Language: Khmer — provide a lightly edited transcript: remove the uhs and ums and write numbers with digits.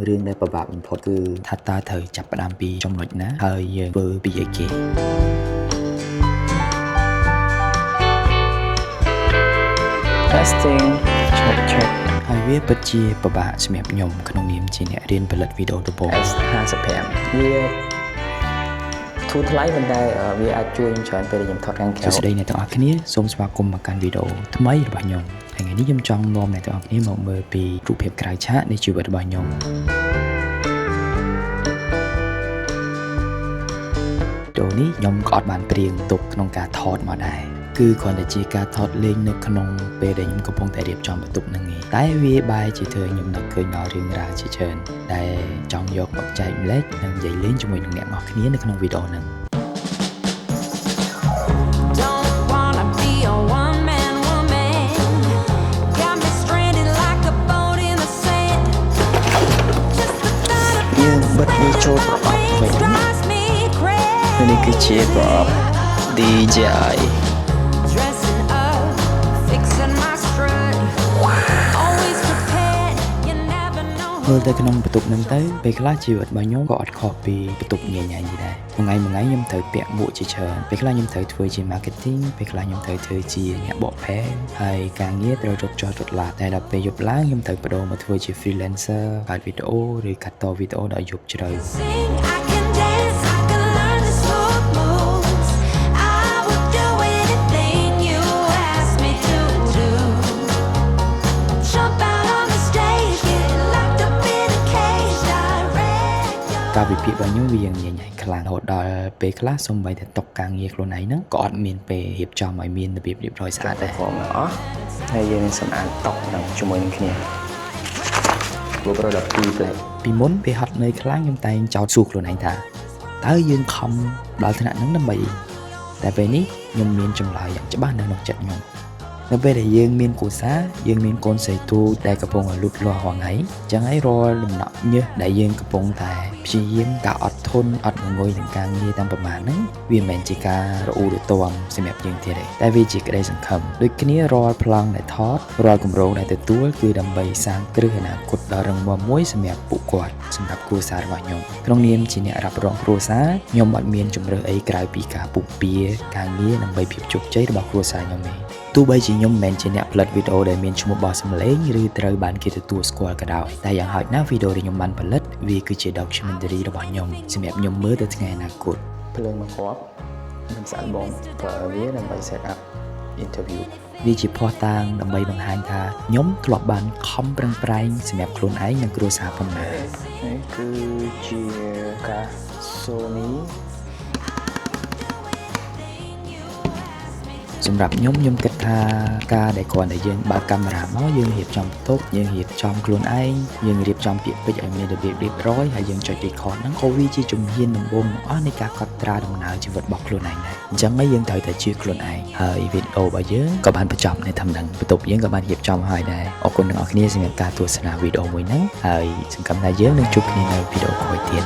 រឿងដែលពិបាកបំផុតគឺថាតើត្រូវចាប់ផ្ដើមពីចំណុចណាហើយយើងធ្វើពីអីគេ testing check ហើយវាពិតជាពិបាកសម្រាប់ខ្ញុំក្នុងនាមជាអ្នករៀនផលិតវីដេអូដំបូង S55 វាធូរថ្លៃប៉ុន្តែវាអាចជួយខ្ញុំច្រើនពេលខ្ញុំថតខាងក្រៅ សួស្តីអ្នកទាំងអស់គ្នាសូមស្វាគមន៍មកកាន់វីដេអូថ្មីរបស់ខ្ញុំថ្ងៃនេះខ្ញុំចង់នាំអ្នកទាំងអស់គ្នាមកមើលពីរូបភាពក្រៅឆាកនៃជីវិតរបស់ខ្ញុំដូរនេះខ្ញុំក៏អត់បានព្រៀងទុកក្នុងការថតមកដែរគឺគ្រាន់តែជាការថតលេងនៅក្នុងពេលដែលខ្ញុំកំពុងតែរៀបចំបន្ទប់ហ្នឹងឯងតែវាបែរជាធ្វើខ្ញុំនឹកឃើញដល់រឿងរ៉ាវជាច្រើនដែលចង់យកមកចែកម្លែកនិងនិយាយលេងជាមួយនឹងអ្នកនរគ្នានៅក្នុងវីដេអូហ្នឹងយើងបិទវាចូលប្រអប់វិញនេះគឺជាប្រអប់ DJI មើលទៅក្នុងបន្ទប់ហ្នឹងទៅពេលខ្លះជីវិតរបស់ខ្ញុំក៏អត់ខុសពីបន្ទប់ញញនេះដែរមួយថ្ងៃខ្ញុំត្រូវពាក់មួកជាច្រើនពេលខ្លះខ្ញុំត្រូវធ្វើជា marketing ពេលខ្លះខ្ញុំត្រូវធ្វើជាអ្នកបកប្រែហើយការងារត្រូវរត់ចុះរត់ឡាតែដល់ពេលយប់ឡើងខ្ញុំត្រូវបដូរមកធ្វើជា freelancer កាត់វីដេអូឬកាត់តវីដេអូដល់យប់ជ្រៅការវិភាគរបស់ខ្ញុំវាញញខ្លាំងរហូតដល់ពេលខ្លះសូម្បីតែຕົកការងារខ្លួនឯងហ្នឹងក៏អត់មានពេលរៀបចំឲ្យមានរបៀបរៀបរយស្អាតដែរផងអស់ហើយយើងនឹងសម្អាតតុកនឹងជាមួយនឹងគ្នាព្រោះដល់2ផ្លែកពីមុនពេលហត់នឿយខ្លាំងខ្ញុំតែងចោទសួរខ្លួនឯងថាតើយើងខំដល់ថ្នាក់ហ្នឹងដើម្បីតែពេលនេះខ្ញុំមានចម្លើយយ៉ាងច្បាស់នៅក្នុងចិត្តខ្ញុំនៅពេលដែលយើងមានគូសារយើងមានកូនស្រីទូដែលកំពុងលូតលាស់រាល់ថ្ងៃអញ្ចឹងហើយរាល់ដំណក់ញើសដែលយើងកំពុងតែព្យាយាមការអត់ធន់អត់ងងុយនឹងការងារតាមប្រមាណហ្នឹងវាមិនមែនជាការរអ៊ូរទាំសម្រាប់យើងទៀតទេតែវាជាក្តីសង្ឃឹមដូចគ្នារាល់ប្លង់ដែលថតរាល់គម្រោងដែលទទួលគឺដើម្បីសាងគ្រឹះអនាគតដ៏រឹងមាំមួយសម្រាប់ពួកគាត់សម្រាប់គ្រួសាររបស់ខ្ញុំក្នុងនាមជាអ្នករ៉ាប់រងគ្រួសារខ្ញុំអត់មានជំរើសអីក្រៅពីការពុះពៀការងារដើម្បីភាពជោគជ័យរបស់គ្រួសារខ្ញុំទេទោះបីជាខ្ញុំមិនមែនជាអ្នកផលិតវីដេអូដែលមានឈ្មោះបោះសម្លេងឬត្រូវបានគេទទួលស្គាល់ក៏ដោយតែយ៉ាងហោចណាស់វីដេអូដែលខ្ញុំបានផលិតវាគឺជា documentary របស់ខ្ញុំសម្រាប់ខ្ញុំមើលទៅថ្ងៃអនាគតភ្លើងមកគ្រាប់នឹងសាក់បងប្រើវាដើម្បី set up interview វាជាភស្តុតាងដើម្បីបង្ហាញថាខ្ញុំធ្លាប់បានខំប្រឹងប្រែងសម្រាប់ខ្លួនឯងនិងគ្រួសារប៉ុណ្ណានេះគឺជាការ Sonyសម្រាប់ខ្ញុំគិតថាការដែលគ្រាន់តែយើងបើកកាមេរ៉ាមកយើងរៀបចំបន្ទប់យើងរៀបចំខ្លួនឯងយើងរៀបចំពាក្យពេចន៍ឲ្យមានរបៀបរៀបរយហើយយើងចុច record ហ្នឹងក៏វាជាជំហានដំបូងបង្អស់នៃការកត់ត្រាដំណើរជីវិតរបស់ខ្លួនឯងដែរអញ្ចឹងហើយយើងត្រូវតែជឿខ្លួនឯងហើយវីដេអូរបស់យើងក៏បានបញ្ចប់នៅតាមហ្នឹងបន្ទប់យើងក៏បានរៀបចំហើយដែរអរគុណទាំងអស់គ្នាសម្រាប់ការទស្សនាវីដេអូមួយហ្នឹងហើយសង្ឃឹមថាយើងនឹងជួបគ្នានៅវីដេអូក្រោយទៀត